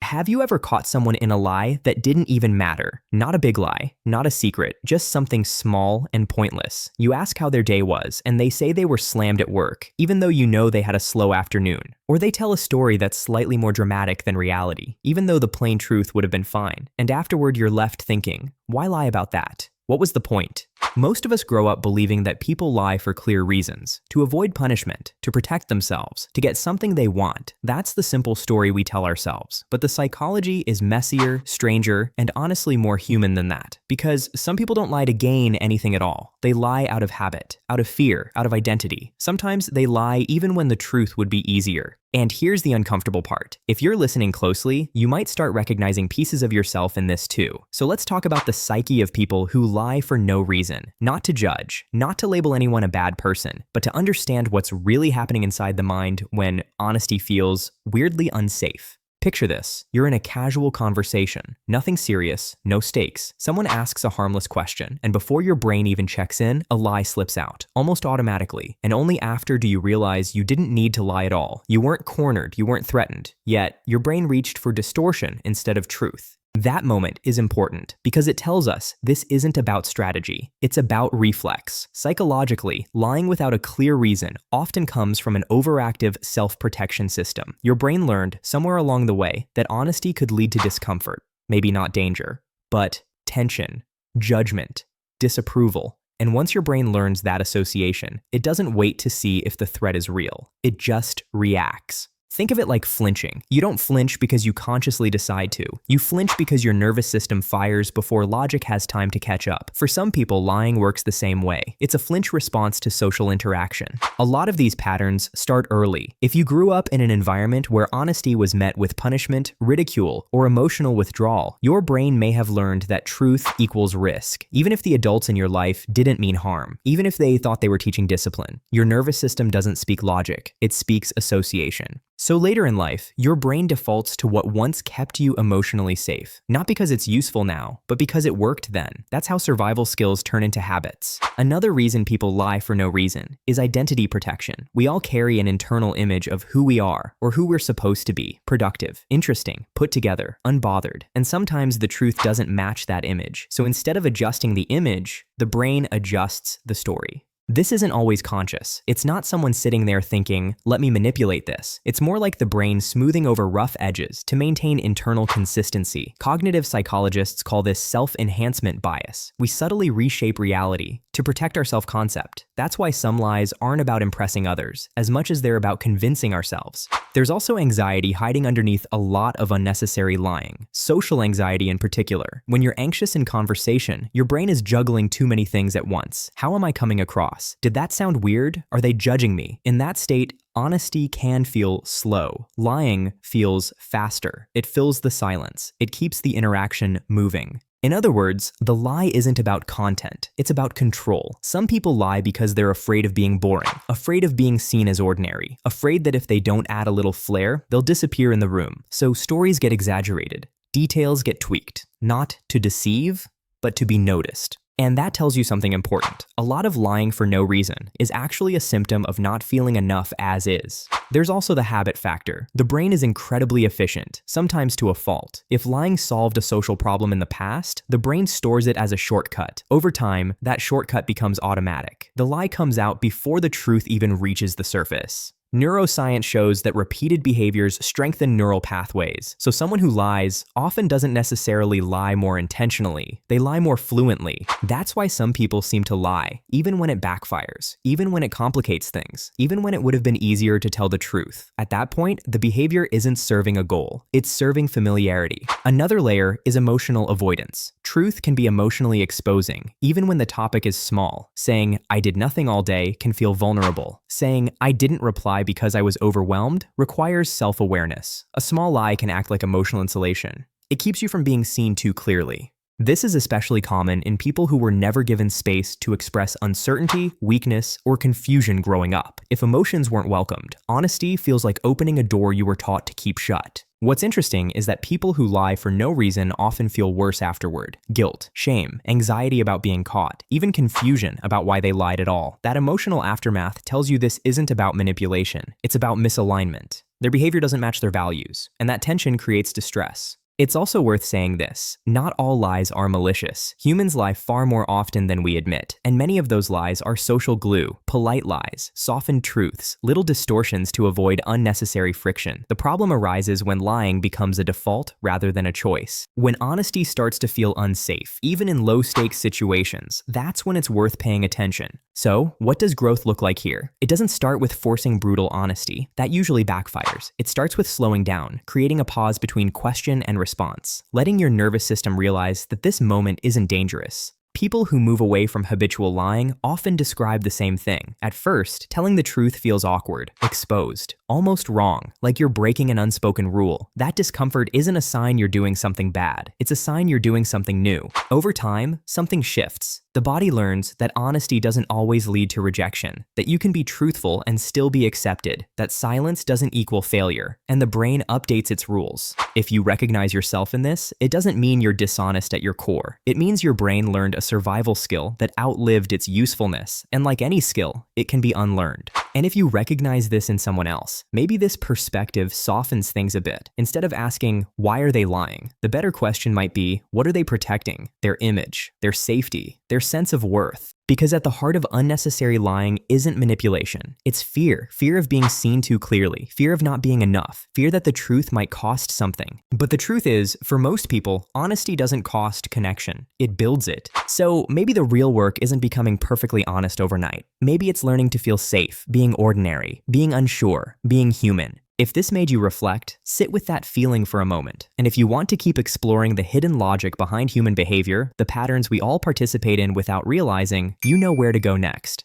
Have you ever caught someone in a lie that didn't even matter? Not a big lie, not a secret, just something small and pointless. You ask how their day was, and they say they were slammed at work, even though you know they had a slow afternoon. Or they tell a story that's slightly more dramatic than reality, even though the plain truth would have been fine. And afterward, you're left thinking, why lie about that? What was the point? Most of us grow up believing that people lie for clear reasons, to avoid punishment, to protect themselves, to get something they want. That's the simple story we tell ourselves. But the psychology is messier, stranger, and honestly more human than that. Because some people don't lie to gain anything at all. They lie out of habit, out of fear, out of identity. Sometimes they lie even when the truth would be easier. And here's the uncomfortable part. If you're listening closely, you might start recognizing pieces of yourself in this too. So let's talk about the psyche of people who lie for no reason. Not to judge, not to label anyone a bad person, but to understand what's really happening inside the mind when honesty feels weirdly unsafe. Picture this. You're in a casual conversation. Nothing serious, no stakes. Someone asks a harmless question, and before your brain even checks in, a lie slips out, almost automatically. And only after do you realize you didn't need to lie at all. You weren't cornered, you weren't threatened. Yet, your brain reached for distortion instead of truth. That moment is important because it tells us this isn't about strategy. It's about reflex. Psychologically, lying without a clear reason often comes from an overactive self-protection system. Your brain learned somewhere along the way that honesty could lead to discomfort, maybe not danger, but tension, judgment, disapproval. And once your brain learns that association, it doesn't wait to see if the threat is real. It just reacts. Think of it like flinching. You don't flinch because you consciously decide to. You flinch because your nervous system fires before logic has time to catch up. For some people, lying works the same way. It's a flinch response to social interaction. A lot of these patterns start early. If you grew up in an environment where honesty was met with punishment, ridicule, or emotional withdrawal, your brain may have learned that truth equals risk. Even if the adults in your life didn't mean harm, even if they thought they were teaching discipline, your nervous system doesn't speak logic. It speaks association. So later in life, your brain defaults to what once kept you emotionally safe. Not because it's useful now, but because it worked then. That's how survival skills turn into habits. Another reason people lie for no reason is identity protection. We all carry an internal image of who we are or who we're supposed to be. Productive, interesting, put together, unbothered. And sometimes the truth doesn't match that image. So instead of adjusting the image, the brain adjusts the story. This isn't always conscious. It's not someone sitting there thinking, let me manipulate this. It's more like the brain smoothing over rough edges to maintain internal consistency. Cognitive psychologists call this self-enhancement bias. We subtly reshape reality to protect our self-concept. That's why some lies aren't about impressing others, as much as they're about convincing ourselves. There's also anxiety hiding underneath a lot of unnecessary lying. Social anxiety in particular. When you're anxious in conversation, your brain is juggling too many things at once. How am I coming across? Did that sound weird? Are they judging me? In that state, honesty can feel slow. Lying feels faster. It fills the silence. It keeps the interaction moving. In other words, the lie isn't about content, it's about control. Some people lie because they're afraid of being boring, afraid of being seen as ordinary, afraid that if they don't add a little flair, they'll disappear in the room. So stories get exaggerated, details get tweaked, not to deceive, but to be noticed. And that tells you something important. A lot of lying for no reason is actually a symptom of not feeling enough as is. There's also the habit factor. The brain is incredibly efficient, sometimes to a fault. If lying solved a social problem in the past, the brain stores it as a shortcut. Over time, that shortcut becomes automatic. The lie comes out before the truth even reaches the surface. Neuroscience shows that repeated behaviors strengthen neural pathways. So someone who lies often doesn't necessarily lie more intentionally. They lie more fluently. That's why some people seem to lie, even when it backfires, even when it complicates things, even when it would have been easier to tell the truth. At that point, the behavior isn't serving a goal. It's serving familiarity. Another layer is emotional avoidance. Truth can be emotionally exposing, even when the topic is small. Saying, I did nothing all day can feel vulnerable. Saying, I didn't reply because I was overwhelmed requires self-awareness. A small lie can act like emotional insulation. It keeps you from being seen too clearly. This is especially common in people who were never given space to express uncertainty, weakness, or confusion growing up. If emotions weren't welcomed, honesty feels like opening a door you were taught to keep shut. What's interesting is that people who lie for no reason often feel worse afterward. Guilt, shame, anxiety about being caught, even confusion about why they lied at all. That emotional aftermath tells you this isn't about manipulation, it's about misalignment. Their behavior doesn't match their values, and that tension creates distress. It's also worth saying this: not all lies are malicious. Humans lie far more often than we admit, and many of those lies are social glue, polite lies, softened truths, little distortions to avoid unnecessary friction. The problem arises when lying becomes a default rather than a choice. When honesty starts to feel unsafe, even in low-stakes situations, that's when it's worth paying attention. So, what does growth look like here? It doesn't start with forcing brutal honesty. That usually backfires. It starts with slowing down, creating a pause between question and response, letting your nervous system realize that this moment isn't dangerous. People who move away from habitual lying often describe the same thing. At first, telling the truth feels awkward, exposed, almost wrong, like you're breaking an unspoken rule. That discomfort isn't a sign you're doing something bad. It's a sign you're doing something new. Over time, something shifts. The body learns that honesty doesn't always lead to rejection, that you can be truthful and still be accepted, that silence doesn't equal failure, and the brain updates its rules. If you recognize yourself in this, it doesn't mean you're dishonest at your core. It means your brain learned a survival skill that outlived its usefulness, and like any skill, it can be unlearned. And if you recognize this in someone else, maybe this perspective softens things a bit. Instead of asking, why are they lying? The better question might be, what are they protecting? Their image, their safety, their sense of worth. Because at the heart of unnecessary lying isn't manipulation. It's fear. Fear of being seen too clearly. Fear of not being enough. Fear that the truth might cost something. But the truth is, for most people, honesty doesn't cost connection. It builds it. So maybe the real work isn't becoming perfectly honest overnight. Maybe it's learning to feel safe, being ordinary, being unsure, being human. If this made you reflect, sit with that feeling for a moment. And if you want to keep exploring the hidden logic behind human behavior, the patterns we all participate in without realizing, you know where to go next.